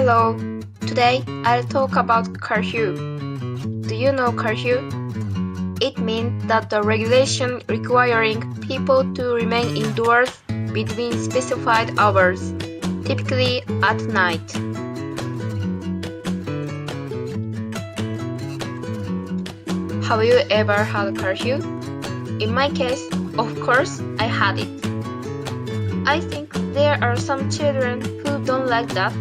Hello, today I'll talk about curfew. Do you know curfew? It means that the regulation requiring people to remain indoors between specified hours, typically at night. Have you ever had a curfew? In my case, of course, I had it. I think there are some children who don't like that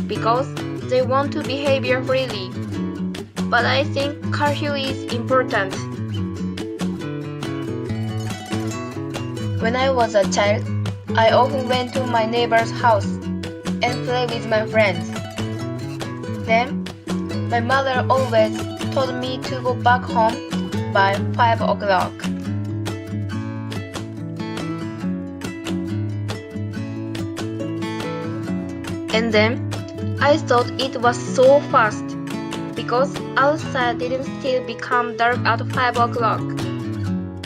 because they want to behave freely. But I think curfew is important. When I was a child, I often went to my neighbor's house and played with my friends. Then, my mother always told me to go back home by 5 o'clock. And then, I thought it was so fast because outside didn't still become dark at 5 o'clock.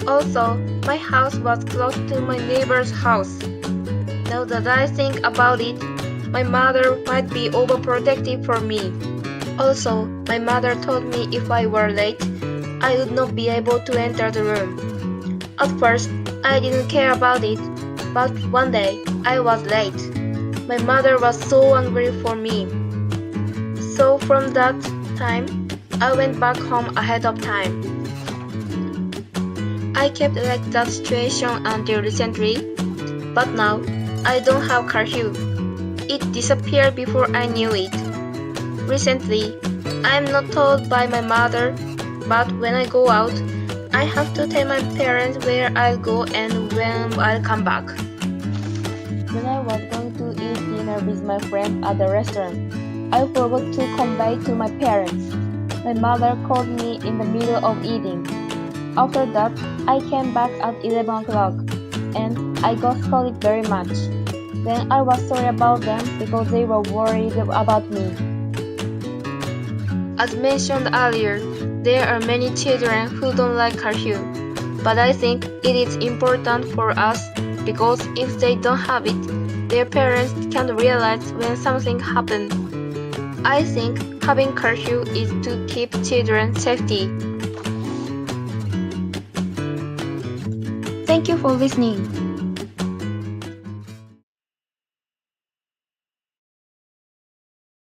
Also, my house was close to my neighbor's house. Now that I think about it, my mother might be overprotective for me. Also, my mother told me if I were late, I would not be able to enter the room. At first, I didn't care about it, but one day I was late. My mother was so angry for me. So from that time, I went back home ahead of time. I kept like that situation until recently, but now I don't have curfew. It disappeared before I knew it. Recently, I am not told by my mother, but when I go out, I have to tell my parents where I'll go and when I'll come back. When I was going to eat dinner with my friends at the restaurant, I forgot to convey to my parents. My mother called me in the middle of eating. After that, I came back at 11 o'clock, and I got scolded very much. Then I was sorry about them because they were worried about me. As mentioned earlier, there are many children who don't like curfew, but I think it is important for us because if they don't have it, their parents can't realize when something happened. I think having curfew is to keep children safety. Thank you for listening.